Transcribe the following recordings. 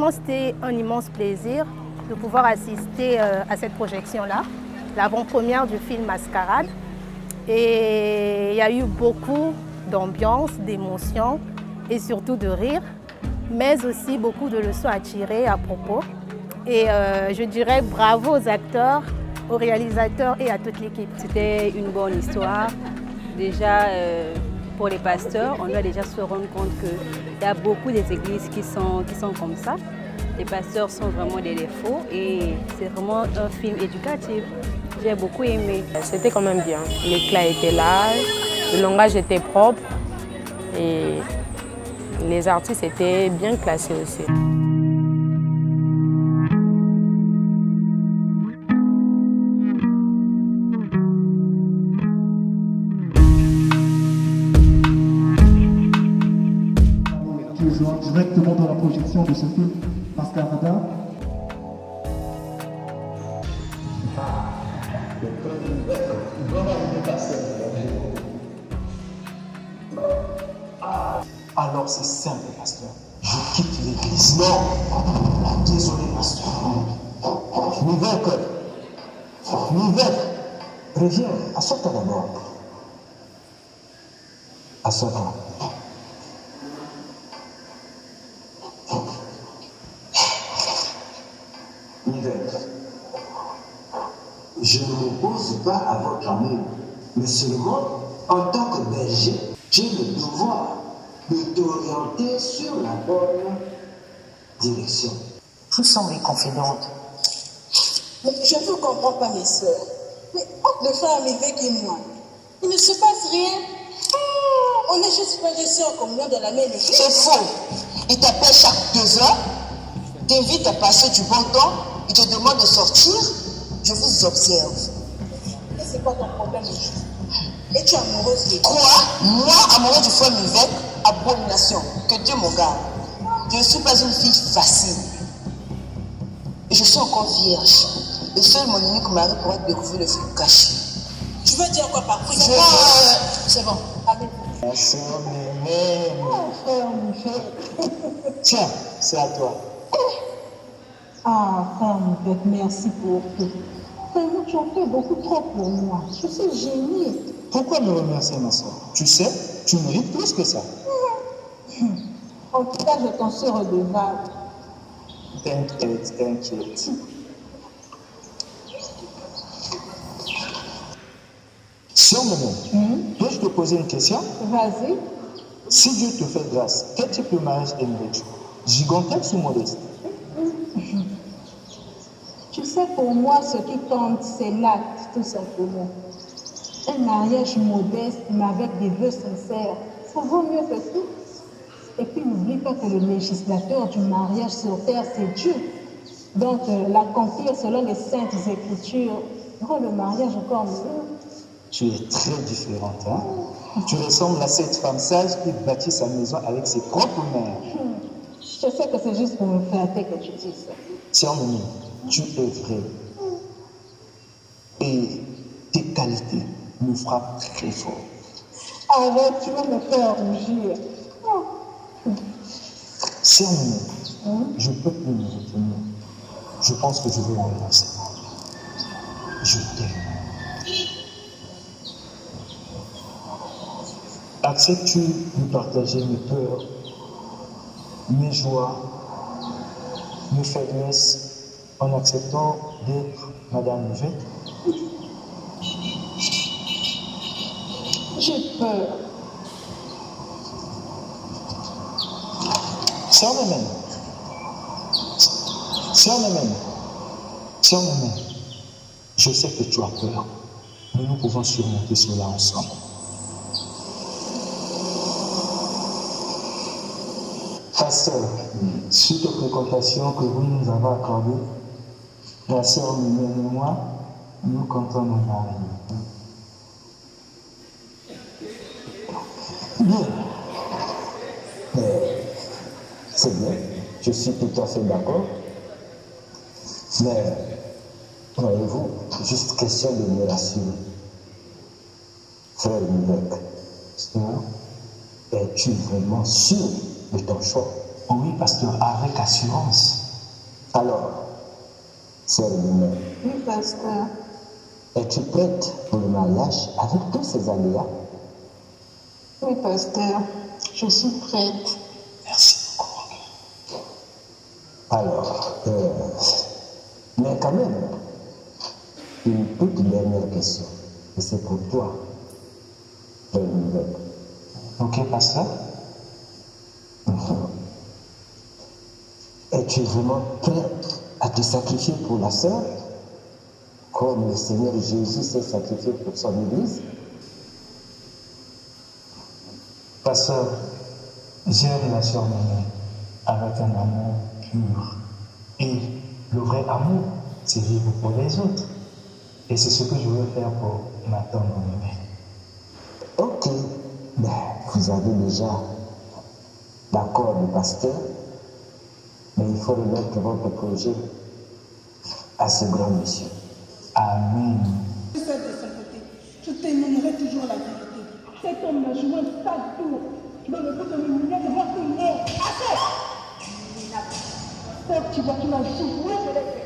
Vraiment, c'était un immense plaisir de pouvoir assister à cette projection-là, l'avant-première du film Mascarade. Et il y a eu beaucoup d'ambiance, d'émotions et surtout de rire, mais aussi beaucoup de leçons à tirer à propos. Et je dirais bravo aux acteurs, aux réalisateurs et à toute l'équipe. C'était une bonne histoire. Déjà, pour les pasteurs, on doit déjà se rendre compte qu'il y a beaucoup des églises qui sont comme ça. Les pasteurs sont vraiment des défauts et c'est vraiment un film éducatif. J'ai beaucoup aimé. C'était quand même bien. L'éclat était là, le langage était propre et les artistes étaient bien classés aussi. Directement dans la projection de ce film Mascarada. Alors c'est simple, pasteur. Je quitte l'église. Non. Désolé, pasteur. Nivek. Reviens. Assois-toi d'abord. Assois-toi. Je ne m'oppose pas à votre amour, mais seulement, en tant que berger, j'ai le devoir de t'orienter sur la bonne direction. Vous semblez confidente. Mais je ne comprends pas, mes soeurs. Mais entre le frère Nivek et moi, il ne se passe rien. On est juste frères et sœurs comme nous dans la même église. C'est faux. Il t'appelle chaque 2 heures, t'invite à passer du bon temps, il te demande de sortir. Je vous observe. Et c'est quoi ton problème, Michou? Es-tu amoureuse de lui? Quoi? Moi, amoureuse du frère Nivek? Abomination. Que Dieu me garde. Je ne suis pas une fille facile. Et je suis encore vierge. Et seul mon unique mari pourrait découvrir le film caché. Tu veux dire quoi par prison? C'est bon. Allez. Ma soeur m'aime. Oh, frère Nivek. Tiens, c'est à toi. Ah, frère Nivek, merci pour tout. Vraiment, tu en fais beaucoup trop pour moi. Je suis gênée. Pourquoi me remercier, ma soeur? Tu sais, tu mérites plus que ça. En tout cas, je t'en suis redevable. T'inquiète. Sœur Maman, peux-je te poser une question? Vas-y. Si Dieu te fait grâce, quel type de mariage aimerais-tu? Gigantesque ou modeste? Tu sais, pour moi, ce qui compte, c'est l'acte, tout simplement. Un mariage modeste, mais avec des vœux sincères, ça vaut mieux que tout. Et puis, n'oublie pas que le législateur du mariage sur terre, c'est Dieu. Donc, l'accomplir selon les saintes écritures rend le mariage encore mieux. Tu es très différente, hein? Tu ressembles à cette femme sage qui bâtit sa maison avec ses propres mains. Je sais que c'est juste pour me flatter que tu dis ça. Tiens, Mimi, tu es vrai. Et tes qualités me frappent très fort. Arrête, tu vas me faire rougir. Sœur Mimi, je peux plus me retenir. Je pense que je vais me lancer. Je t'aime. Acceptes-tu de partager mes peurs, mes joies, mes faiblesses en acceptant d'être Madame Nivek? J'ai peur. Sœur Maman, je sais que tu as peur, mais nous pouvons surmonter cela ensemble. Pasteur, suite aux fréquentations que vous nous avez accordées, la sœur Mimi et moi, nous comptons nous marier. Bien. Mais c'est bien, je suis tout à fait d'accord. Mais, voyez-vous, juste question de me rassurer. Frère Nivek, es-tu vraiment sûr de ton choix? Oui, pasteur, avec assurance. Alors, sœur Lumière, Oui, pasteur. es-tu prête pour le mariage avec tous ces aléas? Oui, pasteur. Je suis prête. Merci beaucoup. Alors, mais quand même, une toute dernière question. Et c'est pour toi, frère Lumière. Ok, pasteur. Es-tu vraiment prêt à te sacrifier pour la sœur, comme le Seigneur Jésus s'est sacrifié pour son Église? Pasteur, j'ai une relation menée avec un amour pur. Et le vrai amour, c'est vivre pour les autres. Et c'est ce que je veux faire pour ma tendre aimée. Ok, ben, vous avez déjà l'accord du pasteur, mais il faut remettre votre projet à ce grand monsieur. Amen. De son côté, je témoignerai toujours la vérité. Cet homme m'a joué un sale tour dans le but de m'humilier devant tout le monde. Assez! Certes, tu vois, tu m'as joué, je l'ai fait.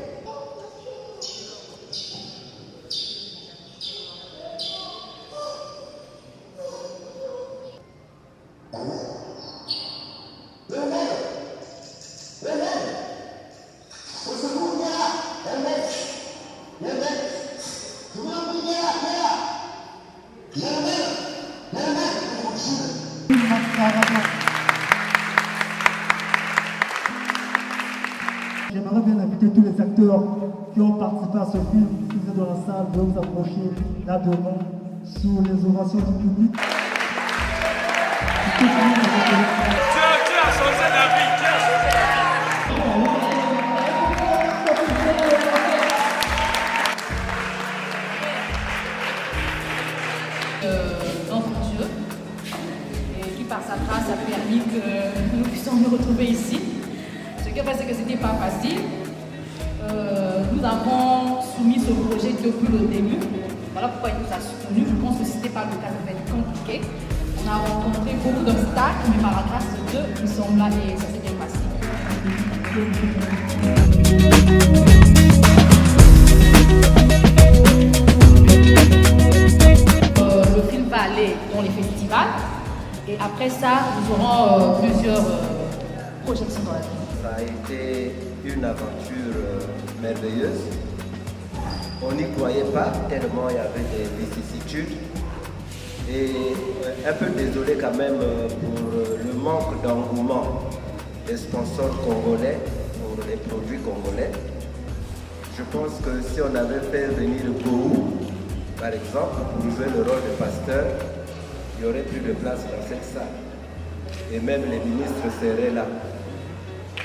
J'aimerais bien inviter tous les acteurs qui ont participé à ce film, qui sont dans la salle, de vous approcher là devant, sous les ovations du public. Dieu a changé la vie, Dieu a changé la vie. Notre Dieu, et qui par sa grâce a permis que nous puissions nous retrouver ici. Ce qui est vrai, c'est que ce n'était pas facile. Nous avons soumis ce projet depuis le début. Voilà pourquoi il nous a soutenus. Je pense que si ce n'était pas le cas, ça va être compliqué. On a rencontré beaucoup d'obstacles, mais par la grâce de Dieu, nous sommes là et ça s'est bien passé. Le film va aller dans les festivals et après ça, nous aurons plusieurs projections dans la ville. Ça a été une aventure merveilleuse. On n'y croyait pas tellement il y avait des vicissitudes. Et un peu désolé quand même pour le manque d'engouement des sponsors congolais pour les produits congolais. Je pense que si on avait fait venir Gou, par exemple, pour jouer le rôle de pasteur, il y aurait plus de place dans cette salle. Et même les ministres seraient là.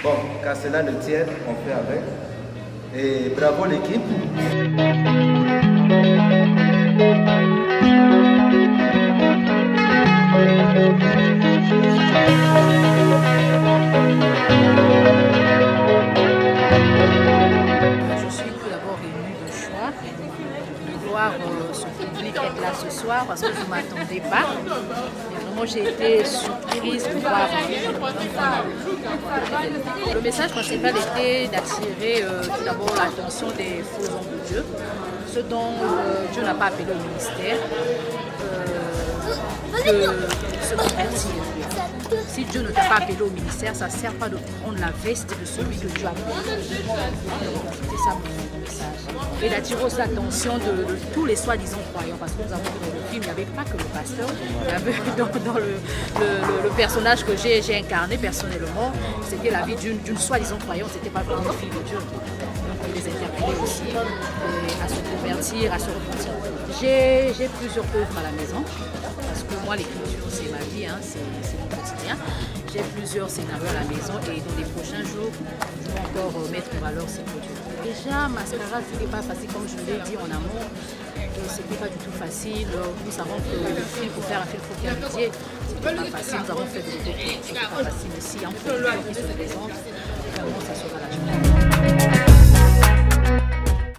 Bon, qu'à cela ne tienne, on fait avec. Et bravo l'équipe. Je suis tout d'abord émue de choix de voir ce public être là ce soir parce que je ne m'attendais pas. Mais vraiment, j'ai été surprise de voir. Le message principal était d'attirer tout d'abord l'attention des faux hommes de Dieu, ceux dont Dieu n'a pas appelé au ministère, de se convertir. Si Dieu ne t'a pas appelé au ministère, ça ne sert pas de prendre la veste de celui que Dieu a appelé. C'était ça mon message. Et d'attirer aussi l'attention de tous les soi-disant croyants, parce que nous avons vu dans le film, il n'y avait pas que le pasteur, il y avait dans le personnage que j'ai incarné personnellement, c'était la vie d'une soi-disant croyante, c'était pas vraiment une fille de Dieu. Donc on les interpellait aussi à se convertir, à se repentir. J'ai plusieurs œuvres à la maison, parce que moi l'écriture c'est ma vie, hein, c'est mon quotidien. J'ai plusieurs scénarios à la maison et dans les prochains jours, je vais encore mettre en valeur ces produits. Déjà, Mascarade, ce n'était pas facile, comme je l'ai dit en amont, ce n'était pas du tout facile. Nous savons que le film, pour faire un film, il faut qu'il y ait un budget. Ce n'était pas facile, nous avons fait des retours, ce n'était pas facile. Mais si il y a un producteur qui se présente,